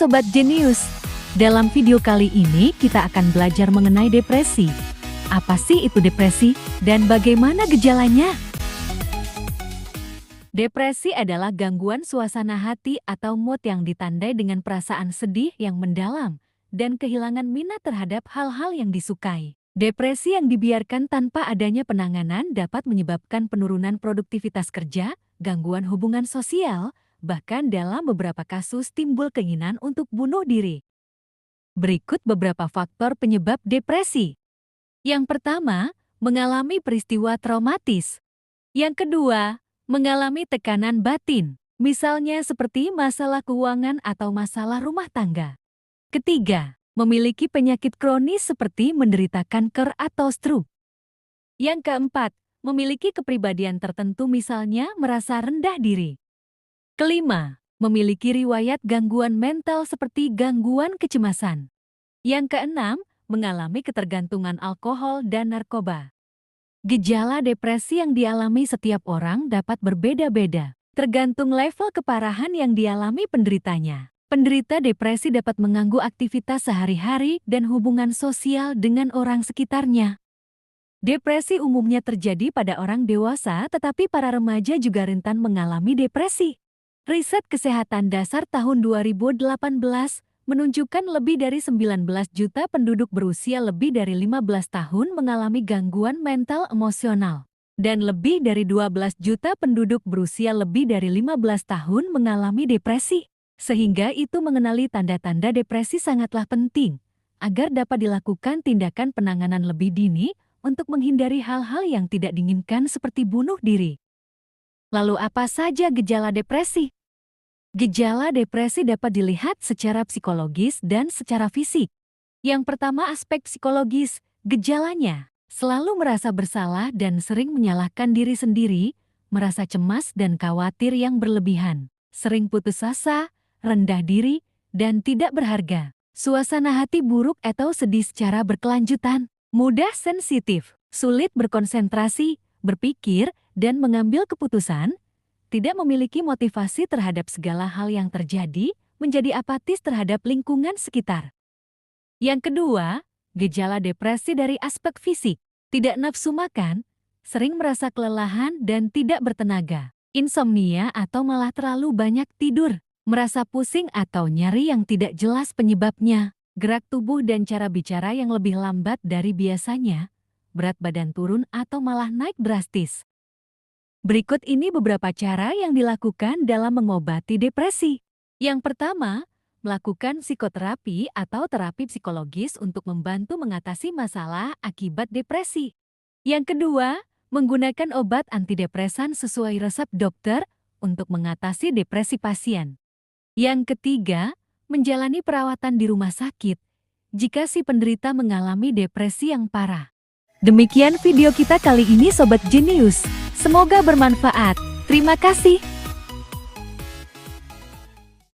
Sobat Jenius. Dalam video kali ini kita akan belajar mengenai depresi. Apa sih itu depresi dan bagaimana gejalanya? Depresi adalah gangguan suasana hati atau mood yang ditandai dengan perasaan sedih yang mendalam dan kehilangan minat terhadap hal-hal yang disukai. Depresi yang dibiarkan tanpa adanya penanganan dapat menyebabkan penurunan produktivitas kerja, gangguan hubungan sosial, bahkan dalam beberapa kasus timbul keinginan untuk bunuh diri. Berikut beberapa faktor penyebab depresi. Yang pertama, mengalami peristiwa traumatis. Yang kedua, mengalami tekanan batin, misalnya seperti masalah keuangan atau masalah rumah tangga. Ketiga, memiliki penyakit kronis seperti menderita kanker atau stroke. Yang keempat, memiliki kepribadian tertentu misalnya merasa rendah diri. Kelima, memiliki riwayat gangguan mental seperti gangguan kecemasan. Yang keenam, mengalami ketergantungan alkohol dan narkoba. Gejala depresi yang dialami setiap orang dapat berbeda-beda, tergantung level keparahan yang dialami penderitanya. Penderita depresi dapat mengganggu aktivitas sehari-hari dan hubungan sosial dengan orang sekitarnya. Depresi umumnya terjadi pada orang dewasa, tetapi para remaja juga rentan mengalami depresi. Riset Kesehatan Dasar tahun 2018 menunjukkan lebih dari 19 juta penduduk berusia lebih dari 15 tahun mengalami gangguan mental emosional. Dan lebih dari 12 juta penduduk berusia lebih dari 15 tahun mengalami depresi. Sehingga itu mengenali tanda-tanda depresi sangatlah penting, agar dapat dilakukan tindakan penanganan lebih dini untuk menghindari hal-hal yang tidak diinginkan seperti bunuh diri. Lalu apa saja gejala depresi? Gejala depresi dapat dilihat secara psikologis dan secara fisik. Yang pertama, aspek psikologis, gejalanya selalu merasa bersalah dan sering menyalahkan diri sendiri, merasa cemas dan khawatir yang berlebihan, sering putus asa, rendah diri, dan tidak berharga. Suasana hati buruk atau sedih secara berkelanjutan, mudah sensitif, sulit berkonsentrasi, berpikir, dan mengambil keputusan, tidak memiliki motivasi terhadap segala hal yang terjadi, menjadi apatis terhadap lingkungan sekitar. Yang kedua, gejala depresi dari aspek fisik, tidak nafsu makan, sering merasa kelelahan dan tidak bertenaga, insomnia atau malah terlalu banyak tidur, merasa pusing atau nyeri yang tidak jelas penyebabnya, gerak tubuh dan cara bicara yang lebih lambat dari biasanya, berat badan turun atau malah naik drastis. Berikut ini beberapa cara yang dilakukan dalam mengobati depresi. Yang pertama, melakukan psikoterapi atau terapi psikologis untuk membantu mengatasi masalah akibat depresi. Yang kedua, menggunakan obat antidepresan sesuai resep dokter untuk mengatasi depresi pasien. Yang ketiga, menjalani perawatan di rumah sakit jika si penderita mengalami depresi yang parah. Demikian video kita kali ini Sobat Jenius. Semoga bermanfaat. Terima kasih.